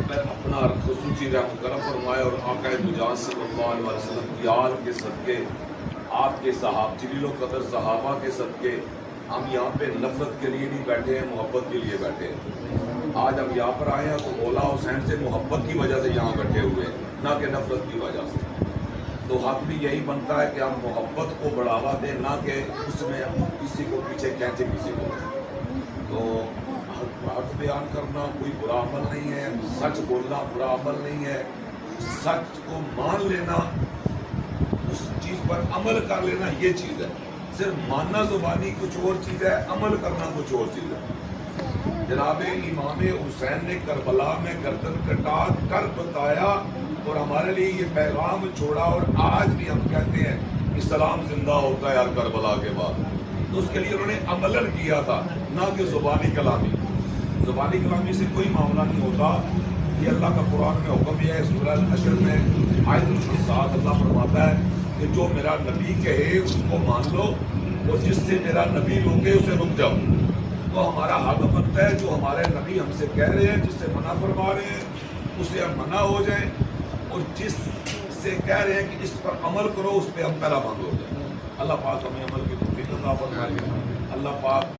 میں اپنا خصوصی رحم کرم فرمائے اور آقا مجاز صلی اللہ علیہ وسلم کی آل کے صدقے، آپ کے جلیل و قدر صحابہ کے صدقے ہم یہاں پہ نفرت کے لیے نہیں بیٹھے ہیں، محبت کے لیے بیٹھے ہیں۔ آج ہم یہاں پر آئے ہیں تو مولا حسین سے محبت کی وجہ سے یہاں بیٹھے ہوئے ہیں، نہ کہ نفرت کی وجہ سے۔ تو حق بھی یہی بنتا ہے کہ ہم محبت کو بڑھاوا دیں، نہ کہ اس میں کسی کو پیچھے کھینچے کسی کو۔ تو حق بیان کرنا کوئی برا عمل نہیں ہے، سچ بولنا برا عمل نہیں ہے، سچ کو مان لینا، اس چیز پر عمل کر لینا یہ چیز ہے۔ صرف ماننا زبانی کچھ اور چیز ہے، عمل کرنا کچھ اور چیز ہے۔ جناب امام حسین نے کربلا میں گردن کٹا کر بتایا اور ہمارے لیے یہ پیغام چھوڑا، اور آج بھی ہم کہتے ہیں اسلام زندہ ہوتا ہے ہر کربلا کے بعد۔ تو اس کے لیے انہوں نے عملاً کیا تھا، نہ کہ زبانی کلامی۔ زبانی کلامی سے کوئی معاملہ نہیں ہوتا۔ یہ اللہ کا قرآن میں حکم ہے، سورہ الحشر میں آیت کے ساتھ اللہ فرماتا ہے کہ جو میرا نبی کہے اس کو مان لو، اور جس سے میرا نبی روکے اسے رک جاؤ۔ تو ہمارا حق بنتا ہے جو ہمارے نبی ہم سے کہہ رہے ہیں، جس سے منع فرما رہے ہیں اسے ہم منع ہو جائیں، اور جس سے کہہ رہے ہیں کہ اس پر عمل کرو اس پہ ہم پہلا بند ہو جائیں۔ اللہ پاک ہمیں عمل کی توفیق عطا فرمائے۔ اللہ پاک